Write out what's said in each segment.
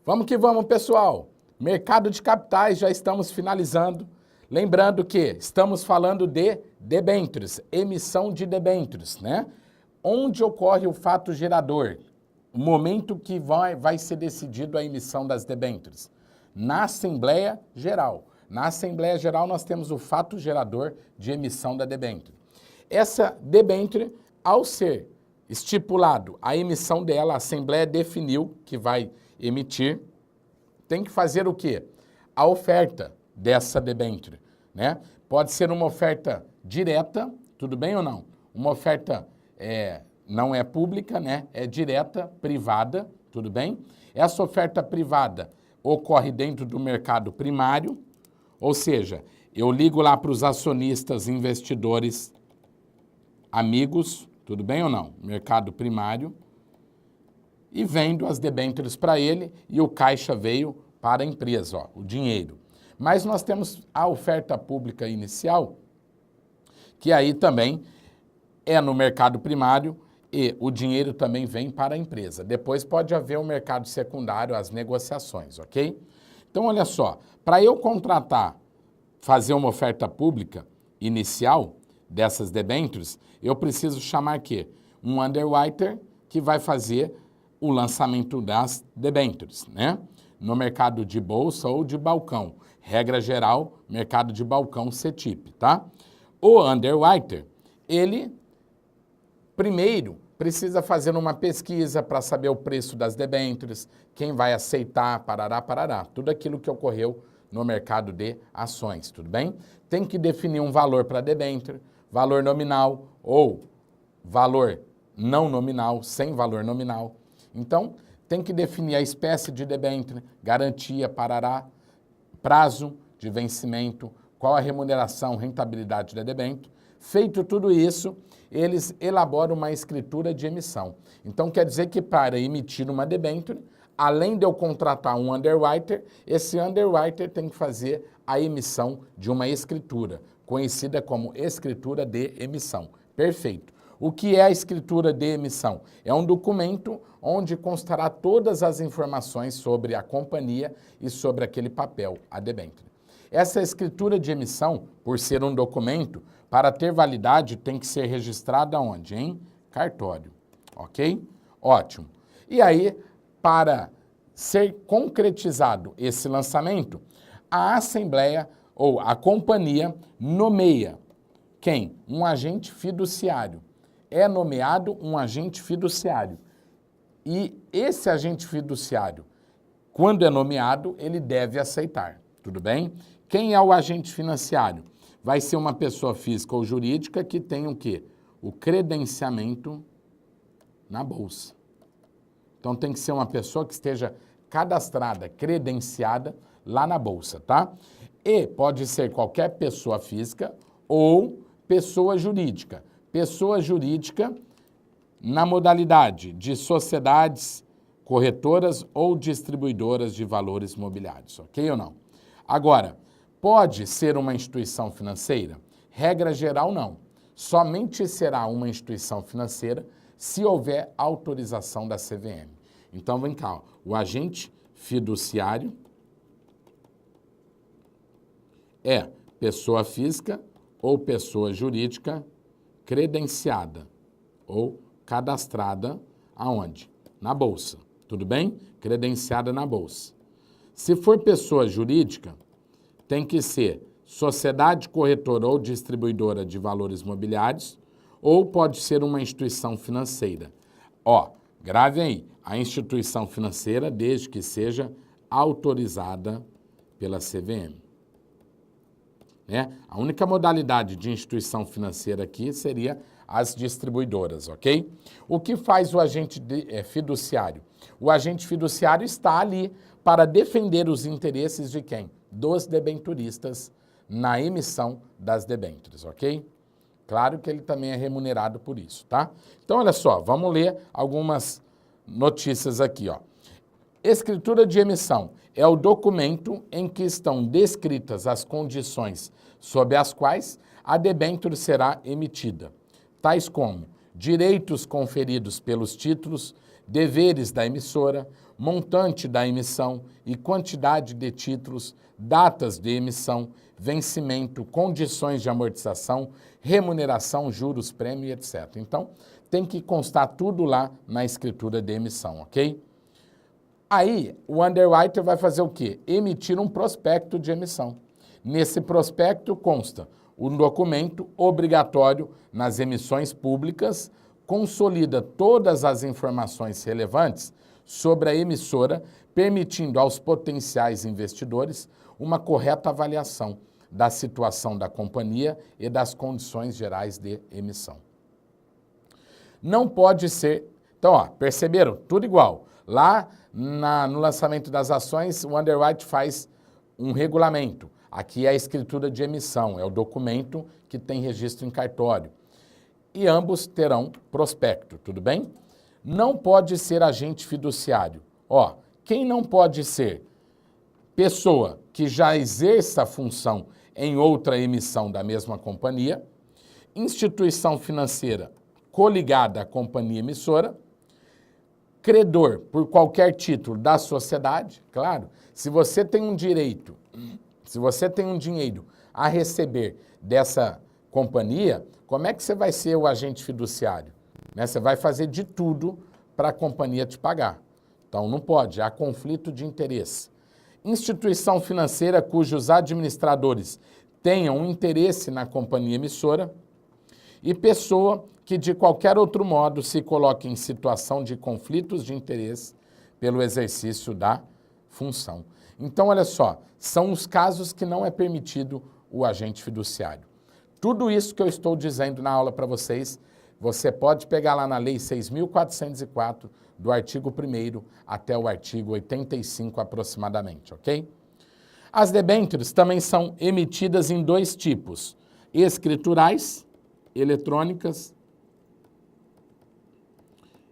Vamos que vamos, pessoal. Mercado de capitais, já estamos finalizando. Lembrando que estamos falando de debêntures, emissão de debêntures, né? Onde ocorre o fato gerador, o momento que vai ser decidido a emissão das debêntures? Na Assembleia Geral. Na Assembleia Geral nós temos o fato gerador de emissão da debênture. Essa debênture, ao ser estipulado a emissão dela, a Assembleia definiu que vai emitir, tem que fazer o quê? A oferta dessa debênture, né? Pode ser uma oferta direta, tudo bem ou não? Uma oferta não é pública, né? É direta, privada, tudo bem? Essa oferta privada ocorre dentro do mercado primário, ou seja, eu ligo lá para os acionistas, investidores, amigos, tudo bem ou não? Mercado primário, e vendo as debêntures para ele e o caixa veio para a empresa, ó, o dinheiro. Mas nós temos a oferta pública inicial, que aí também é no mercado primário e o dinheiro também vem para a empresa. Depois pode haver o mercado secundário, as negociações, ok? Então, olha só, para eu contratar, fazer uma oferta pública inicial dessas debêntures, eu preciso chamar quê? Um underwriter que vai fazer o lançamento das debêntures, né? No mercado de bolsa ou de balcão. Regra geral, mercado de balcão CETIP, tá? O underwriter, ele primeiro precisa fazer uma pesquisa para saber o preço das debêntures, quem vai aceitar, parará, tudo aquilo que ocorreu no mercado de ações, tudo bem? Tem que definir um valor para a debênture, valor nominal ou valor não nominal, sem valor nominal. Então, tem que definir a espécie de debênture, garantia, parará, prazo de vencimento, qual a remuneração, rentabilidade da debênture. Feito tudo isso, eles elaboram uma escritura de emissão. Então, quer dizer que para emitir uma debênture, além de eu contratar um underwriter, esse underwriter tem que fazer a emissão de uma escritura, conhecida como escritura de emissão. Perfeito. O que é a escritura de emissão? É um documento onde constará todas as informações sobre a companhia e sobre aquele papel, a debênture. Essa escritura de emissão, por ser um documento, para ter validade tem que ser registrada onde? Em cartório, ok? Ótimo. E aí, para ser concretizado esse lançamento, a Assembleia ou a companhia nomeia quem? Um agente fiduciário. É nomeado um agente fiduciário. E esse agente fiduciário, quando é nomeado, ele deve aceitar, tudo bem? Quem é o agente financiário? Vai ser uma pessoa física ou jurídica que tem o quê? O credenciamento na Bolsa. Então tem que ser uma pessoa que esteja cadastrada, credenciada lá na Bolsa, tá? E pode ser qualquer pessoa física ou pessoa jurídica. Pessoa jurídica na modalidade de sociedades corretoras ou distribuidoras de valores mobiliários, ok ou não? Agora, pode ser uma instituição financeira? Regra geral, não. Somente será uma instituição financeira se houver autorização da CVM. Então, vem cá, ó, o agente fiduciário é pessoa física ou pessoa jurídica credenciada ou cadastrada aonde? Na Bolsa, tudo bem? Credenciada na Bolsa. Se for pessoa jurídica, tem que ser sociedade corretora ou distribuidora de valores mobiliários, ou pode ser uma instituição financeira. Ó, grave aí, a instituição financeira, desde que seja autorizada pela CVM. Né? A única modalidade de instituição financeira aqui seria as distribuidoras, ok? O que faz o agente fiduciário? O agente fiduciário está ali para defender os interesses de quem? Dos debenturistas na emissão das debêntures, ok? Claro que ele também é remunerado por isso, tá? Então, olha só, vamos ler algumas notícias aqui, ó. Escritura de emissão é o documento em que estão descritas as condições sob as quais a debênture será emitida, tais como direitos conferidos pelos títulos, deveres da emissora, montante da emissão e quantidade de títulos, datas de emissão, vencimento, condições de amortização, remuneração, juros, prêmio, etc. Então, tem que constar tudo lá na escritura de emissão, ok? Aí, o underwriter vai fazer o quê? Emitir um prospecto de emissão. Nesse prospecto consta um documento obrigatório nas emissões públicas, consolida todas as informações relevantes sobre a emissora, permitindo aos potenciais investidores uma correta avaliação da situação da companhia e das condições gerais de emissão. Não pode ser... Então, ó, perceberam? Tudo igual. Lá no lançamento das ações, o underwriter faz um regulamento. Aqui é a escritura de emissão, é o documento que tem registro em cartório. E ambos terão prospecto, tudo bem? Não pode ser agente fiduciário. Ó, quem não pode ser? Pessoa que já exerça a função em outra emissão da mesma companhia, instituição financeira coligada à companhia emissora, credor por qualquer título da sociedade, claro, se você tem um direito, se você tem um dinheiro a receber dessa companhia, como é que você vai ser o agente fiduciário? Né? Você vai fazer de tudo para a companhia te pagar. Então não pode, há conflito de interesse. Instituição financeira cujos administradores tenham um interesse na companhia emissora e pessoa que de qualquer outro modo se coloque em situação de conflitos de interesse pelo exercício da função. Então, olha só, são os casos que não é permitido o agente fiduciário. Tudo isso que eu estou dizendo na aula para vocês, você pode pegar lá na Lei 6.404, do artigo 1º até o artigo 85 aproximadamente, ok? As debêntures também são emitidas em dois tipos, escriturais, eletrônicas.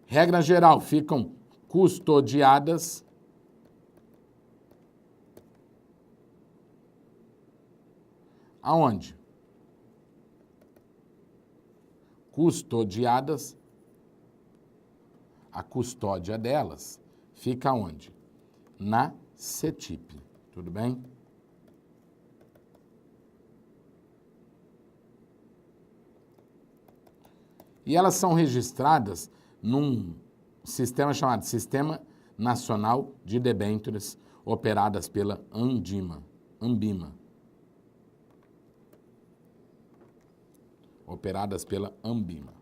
Regra geral, ficam custodiadas. Aonde? Custodiadas. A custódia delas fica onde? Na CETIP, tudo bem? E elas são registradas num sistema chamado Sistema Nacional de Debêntures, operadas pela Ambima. Operadas pela Ambima.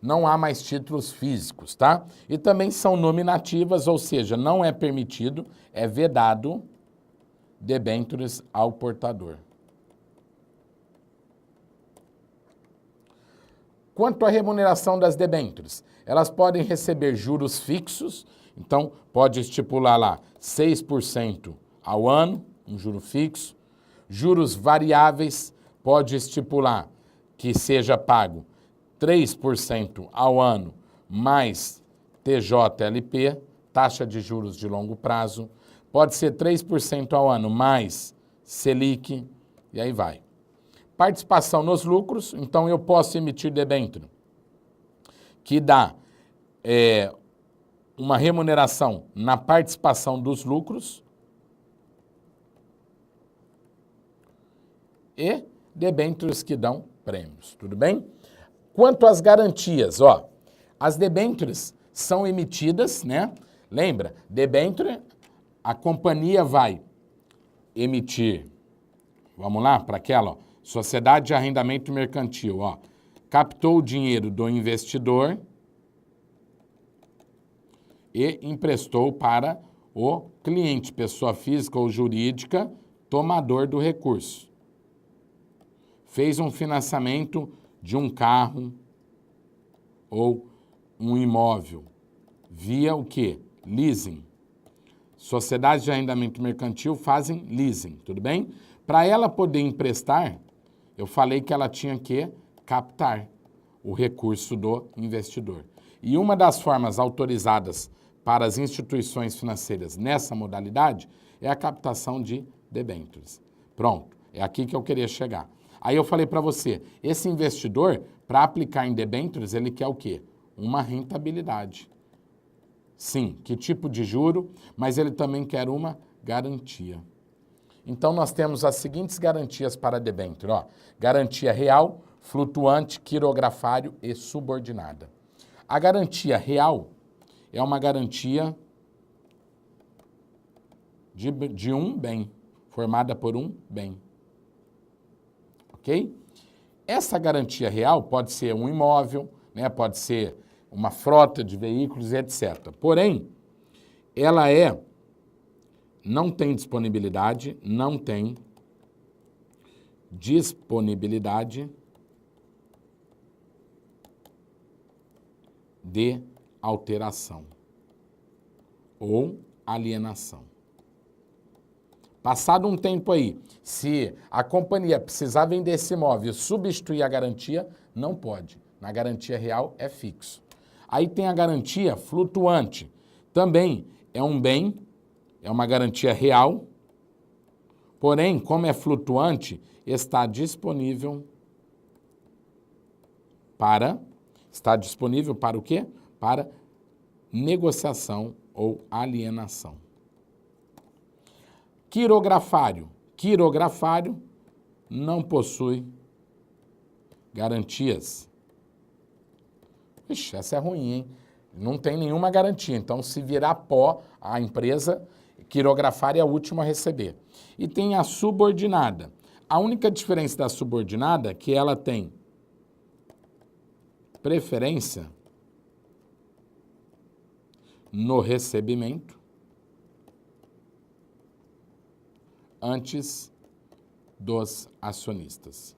Não há mais títulos físicos, tá? E também são nominativas, ou seja, não é permitido, é vedado debêntures ao portador. Quanto à remuneração das debêntures, elas podem receber juros fixos, então pode estipular lá 6% ao ano, um juro fixo. Juros variáveis, pode estipular que seja pago 3% ao ano mais TJLP, taxa de juros de longo prazo, pode ser 3% ao ano mais Selic, e aí vai. Participação nos lucros, então eu posso emitir debênture, que dá uma remuneração na participação dos lucros e debêntures que dão prêmios, tudo bem? Quanto às garantias, ó, as debêntures são emitidas, né? Lembra, debênture, a companhia vai emitir, vamos lá, para aquela, ó, Sociedade de Arrendamento Mercantil, ó, captou o dinheiro do investidor e emprestou para o cliente, pessoa física ou jurídica, tomador do recurso. Fez um financiamento de um carro ou um imóvel via o quê? Leasing. Sociedades de arrendamento mercantil fazem leasing, tudo bem? Para ela poder emprestar, eu falei que ela tinha que captar o recurso do investidor. E uma das formas autorizadas para as instituições financeiras nessa modalidade é a captação de debêntures. Pronto, é aqui que eu queria chegar. Aí eu falei para você, esse investidor, para aplicar em debêntures, ele quer o quê? Uma rentabilidade. Sim, que tipo de juro, mas ele também quer uma garantia. Então, nós temos as seguintes garantias para debênture, ó. Garantia real, flutuante, quirografário e subordinada. A garantia real é uma garantia de um bem, formada por um bem. Ok? Essa garantia real pode ser um imóvel, né, pode ser uma frota de veículos, etc. Porém, ela não tem disponibilidade de alteração ou alienação. Passado um tempo aí, se a companhia precisar vender esse imóvel e substituir a garantia, não pode. Na garantia real é fixo. Aí tem a garantia flutuante. Também é um bem, é uma garantia real, porém, como é flutuante, está disponível para o quê? Para negociação ou alienação. Quirografário. Quirografário não possui garantias. Ixi, essa é ruim, hein? Não tem nenhuma garantia. Então, se virar pó, a empresa quirografária é a última a receber. E tem a subordinada. A única diferença da subordinada é que ela tem preferência no recebimento antes dos acionistas.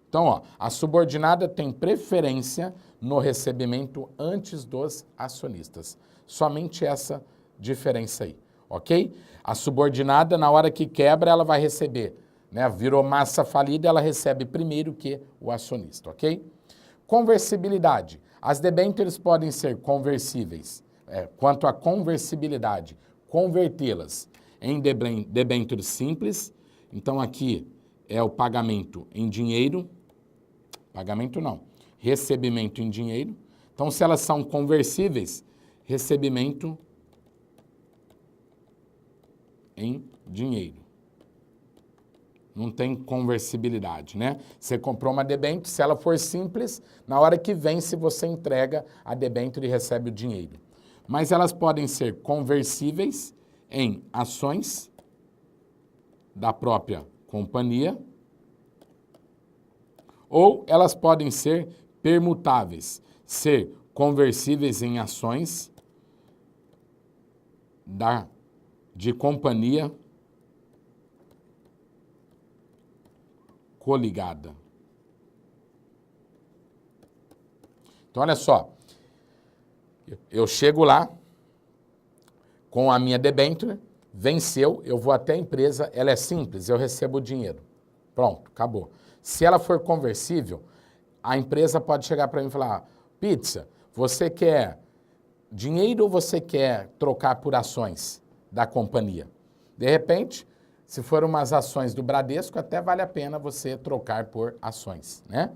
Então, ó, a subordinada tem preferência no recebimento antes dos acionistas. Somente essa diferença aí, ok? A subordinada, na hora que quebra, ela vai receber, né? Virou massa falida, ela recebe primeiro que o acionista, ok? Conversibilidade. As debêntures podem ser conversíveis. Quanto à conversibilidade, convertê-las em debêntures simples. Então, aqui é o pagamento em dinheiro. Pagamento não, recebimento em dinheiro. Então, se elas são conversíveis, recebimento em dinheiro. Não tem conversibilidade, né? Você comprou uma debênture, se ela for simples, na hora que vence, você entrega a debênture e recebe o dinheiro. Mas elas podem ser conversíveis em ações da própria companhia, ou elas podem ser permutáveis, ser conversíveis em ações de companhia coligada. Então, olha só, eu chego lá com a minha debênture, venceu, eu vou até a empresa, ela é simples, eu recebo o dinheiro. Pronto, acabou. Se ela for conversível, a empresa pode chegar para mim e falar, Pizza, você quer dinheiro ou você quer trocar por ações da companhia? De repente, se for umas ações do Bradesco, até vale a pena você trocar por ações, né?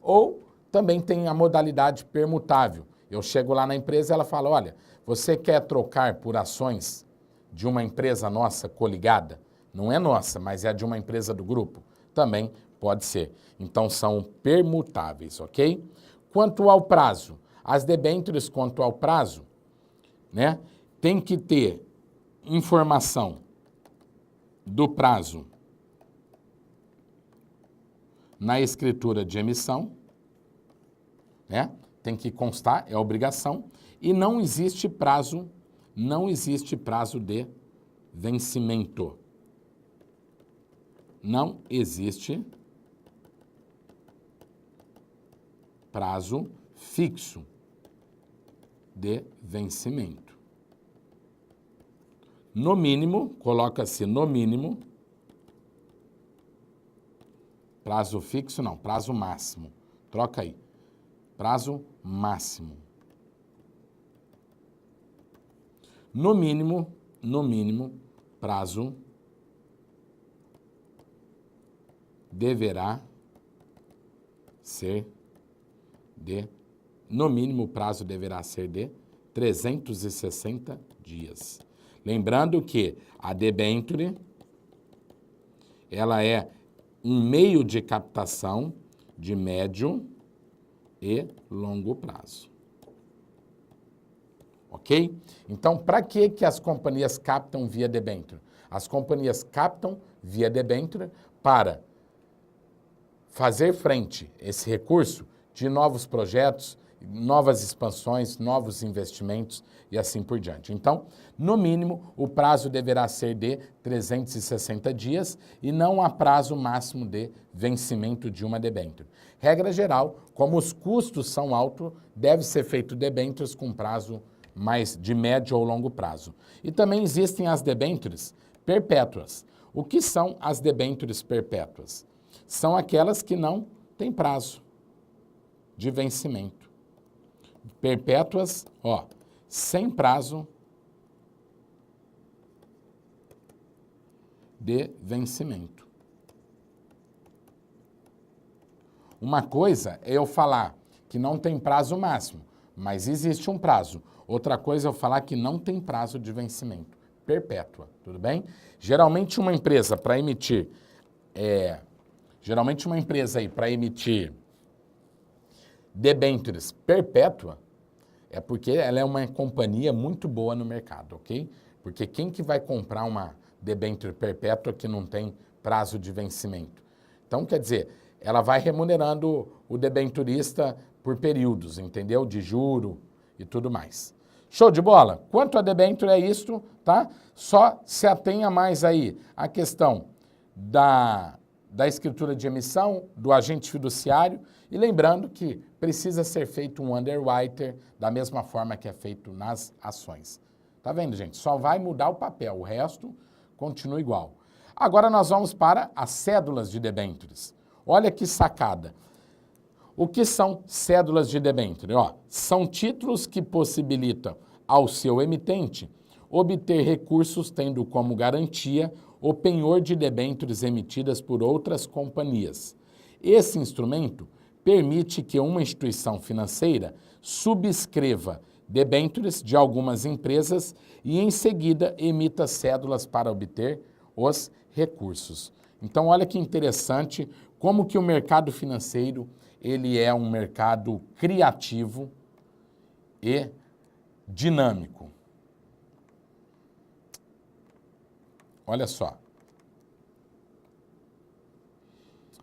Ou também tem a modalidade permutável. Eu chego lá na empresa e ela fala, olha, você quer trocar por ações de uma empresa nossa coligada? Não é nossa, mas é de uma empresa do grupo? Também pode ser. Então, são permutáveis, ok? Quanto ao prazo, as debêntures quanto ao prazo, né, tem que ter informação do prazo na escritura de emissão, né? Tem que constar, é obrigação, e não existe prazo de vencimento. Não existe prazo fixo de vencimento. No mínimo, coloca-se no mínimo, prazo fixo não, prazo máximo. Troca aí. Prazo máximo. No mínimo, prazo deverá ser de, no mínimo o prazo deverá ser de 360 dias. Lembrando que a debênture, ela é um meio de captação de médio e longo prazo. Ok? Então, para que as companhias captam via debênture? As companhias captam via debênture para fazer frente a esse recurso de novos projetos, novas expansões, novos investimentos e assim por diante. Então, no mínimo, o prazo deverá ser de 360 dias e não há prazo máximo de vencimento de uma debênture. Regra geral, como os custos são altos, deve ser feito debêntures com prazo mais de médio ou longo prazo. E também existem as debêntures perpétuas. O que são as debêntures perpétuas? São aquelas que não têm prazo de vencimento. Perpétuas, ó, sem prazo de vencimento. Uma coisa é eu falar que não tem prazo máximo, mas existe um prazo. Outra coisa é eu falar que não tem prazo de vencimento. Perpétua, tudo bem? Geralmente uma empresa para emitir, debêntures perpétua é porque ela é uma companhia muito boa no mercado, ok? Porque quem que vai comprar uma debênture perpétua que não tem prazo de vencimento? Então, quer dizer, ela vai remunerando o debenturista por períodos, entendeu? De juro e tudo mais. Show de bola? Quanto a debênture é isto, tá? Só se atenha mais aí a questão da escritura de emissão, do agente fiduciário, e lembrando que precisa ser feito um underwriter da mesma forma que é feito nas ações. Tá vendo, gente? Só vai mudar o papel, o resto continua igual. Agora nós vamos para as cédulas de debêntures. Olha que sacada. O que são cédulas de debênture? Ó, são títulos que possibilitam ao seu emitente obter recursos tendo como garantia o penhor de debêntures emitidas por outras companhias. Esse instrumento permite que uma instituição financeira subscreva debêntures de algumas empresas e, em seguida, emita cédulas para obter os recursos. Então, olha que interessante como que o mercado financeiro ele é um mercado criativo e dinâmico. Olha só.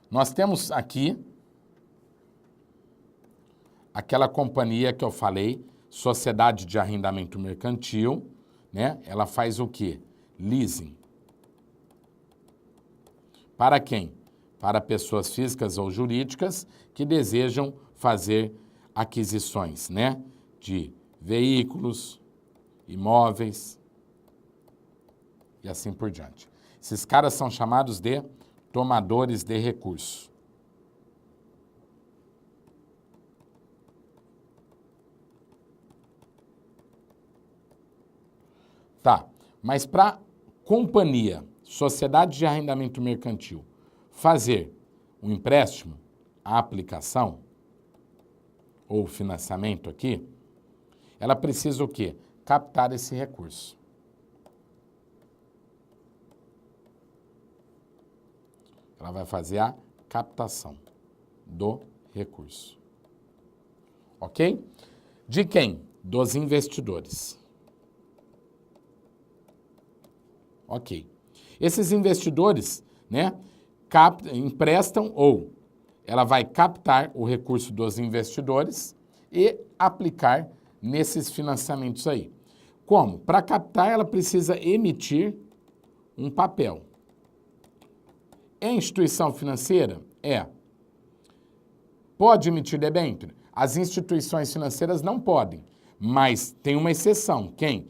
Nós temos aqui aquela companhia que eu falei, Sociedade de Arrendamento Mercantil, né? Ela faz o quê? Leasing. Para quem? Para pessoas físicas ou jurídicas que desejam fazer aquisições, né? De veículos, imóveis e assim por diante. Esses caras são chamados de tomadores de recurso. Tá, mas para companhia, sociedade de arrendamento mercantil, fazer um empréstimo, a aplicação ou financiamento aqui, ela precisa o quê? Captar esse recurso. Ela vai fazer a captação do recurso. Ok? De quem? Dos investidores. Ok. Esses investidores, né, emprestam ou ela vai captar o recurso dos investidores e aplicar nesses financiamentos aí. Como? Para captar, ela precisa emitir um papel. É instituição financeira? É. Pode emitir debênture? As instituições financeiras não podem, mas tem uma exceção. Quem?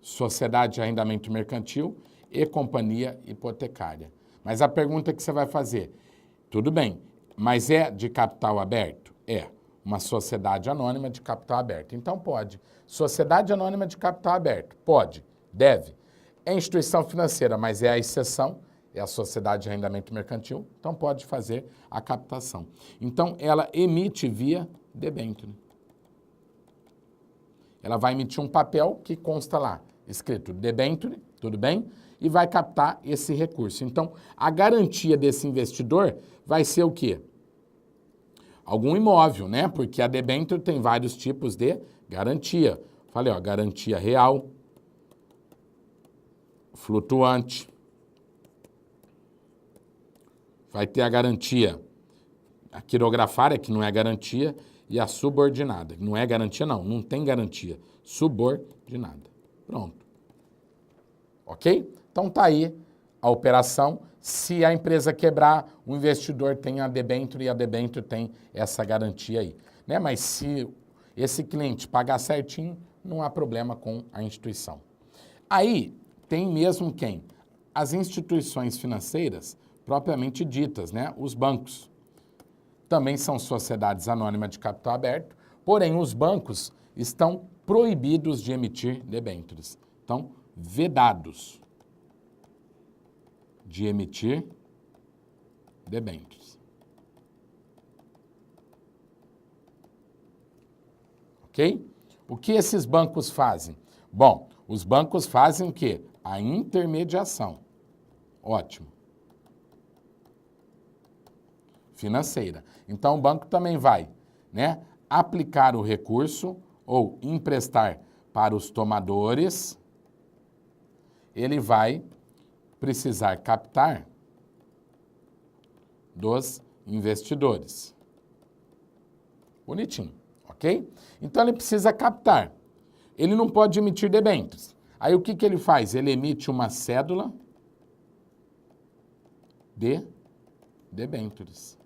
Sociedade de Arrendamento Mercantil e companhia hipotecária. Mas a pergunta que você vai fazer, tudo bem, mas é de capital aberto? É. Uma sociedade anônima de capital aberto. Então pode. Sociedade anônima de capital aberto? Pode. Deve. É instituição financeira, mas é a exceção? é a sociedade de arrendamento mercantil, então pode fazer a captação. Então, ela emite via debênture. Ela vai emitir um papel que consta lá, escrito debênture, tudo bem? E vai captar esse recurso. Então, a garantia desse investidor vai ser o quê? Algum imóvel, né? Porque a debênture tem vários tipos de garantia. Falei, ó, garantia real, flutuante, vai ter a garantia, a quirografária, que não é garantia, e a subordinada. Não é garantia, não tem garantia. Subordinada. Pronto. Ok? Então tá aí a operação. Se a empresa quebrar, o investidor tem a debênture e a debênture tem essa garantia aí. Né? Mas se esse cliente pagar certinho, não há problema com a instituição. Aí tem mesmo quem? As instituições financeiras propriamente ditas, né? Os bancos. Também são sociedades anônimas de capital aberto, porém os bancos estão proibidos de emitir debêntures. Estão vedados de emitir debêntures. Ok? O que esses bancos fazem? Bom, os bancos fazem o quê? A intermediação. Ótimo. Financeira. Então, o banco também vai, né, aplicar o recurso ou emprestar para os tomadores. Ele vai precisar captar dos investidores. Bonitinho, ok? Então, ele precisa captar. Ele não pode emitir debêntures. Aí, o que ele faz? Ele emite uma cédula de debêntures.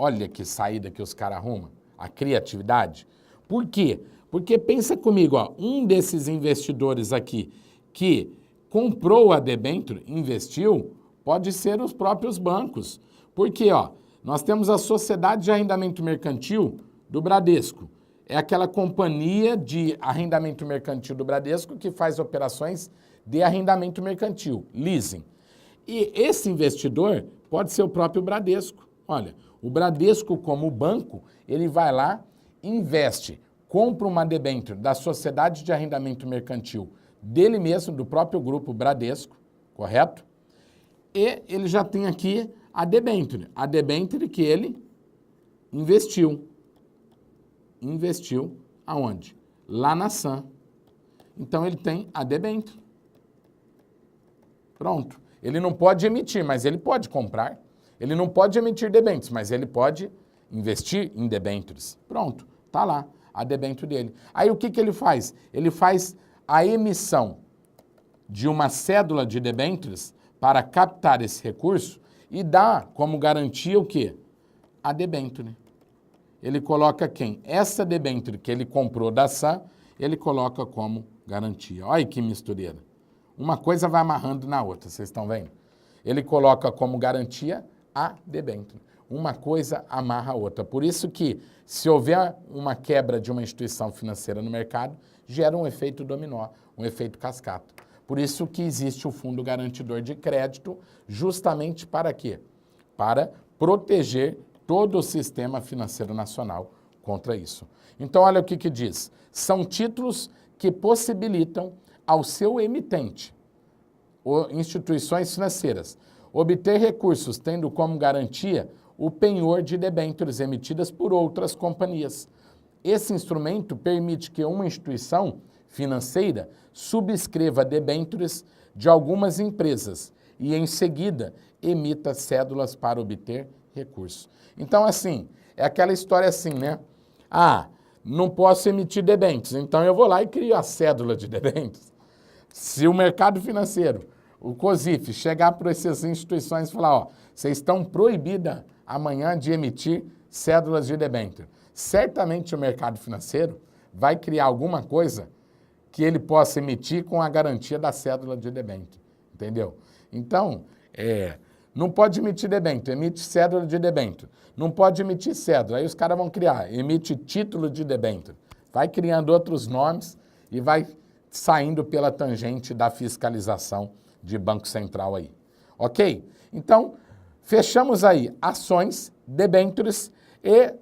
Olha que saída que os caras arrumam, a criatividade. Por quê? Porque pensa comigo, ó, um desses investidores aqui que comprou a debênture, investiu, pode ser os próprios bancos. Porque, ó, nós temos a Sociedade de Arrendamento Mercantil do Bradesco. É aquela companhia de arrendamento mercantil do Bradesco que faz operações de arrendamento mercantil, leasing. E esse investidor pode ser o próprio Bradesco. Olha, o Bradesco, como banco, ele vai lá, investe, compra uma debênture da Sociedade de Arrendamento Mercantil dele mesmo, do próprio grupo Bradesco, correto? E ele já tem aqui a debênture que ele investiu. Investiu aonde? Lá na SAM. Então, ele tem a debênture. Pronto. Ele não pode emitir, mas ele pode comprar. Ele não pode emitir debêntures, mas ele pode investir em debêntures. Pronto, tá lá a debênture dele. Aí o que ele faz? Ele faz a emissão de uma cédula de debêntures para captar esse recurso e dá como garantia o quê? A debênture. Ele coloca quem? Essa debênture que ele comprou da SAM, ele coloca como garantia. Olha que mistureira. Uma coisa vai amarrando na outra, vocês estão vendo? Ele coloca como garantia a debênture. Uma coisa amarra a outra. Por isso que, se houver uma quebra de uma instituição financeira no mercado, gera um efeito dominó, um efeito cascata. Por isso que existe o Fundo Garantidor de Crédito, justamente para quê? Para proteger todo o sistema financeiro nacional contra isso. Então, olha o que diz. São títulos que possibilitam ao seu emitente, ou instituições financeiras, obter recursos tendo como garantia o penhor de debêntures emitidas por outras companhias. Esse instrumento permite que uma instituição financeira subscreva debêntures de algumas empresas e, em seguida, emita cédulas para obter recursos. Então, assim, é aquela história assim, né? Ah, não posso emitir debêntures, então eu vou lá e crio a cédula de debêntures. Se o mercado financeiro, o COSIF, chegar para essas instituições e falar, ó, vocês estão proibidas amanhã de emitir cédulas de debênture. Certamente o mercado financeiro vai criar alguma coisa que ele possa emitir com a garantia da cédula de debênture, entendeu? Então, não pode emitir debênture, emite cédula de debênture. Não pode emitir cédula, aí os caras vão criar, emite título de debênture. Vai criando outros nomes e vai saindo pela tangente da fiscalização de Banco Central aí. Ok? Então, fechamos aí ações, debêntures e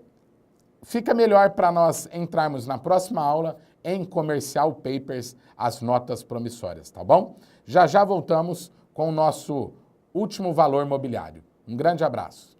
fica melhor para nós entrarmos na próxima aula em Commercial Papers, as notas promissórias, tá bom? Já já voltamos com o nosso último valor mobiliário. Um grande abraço.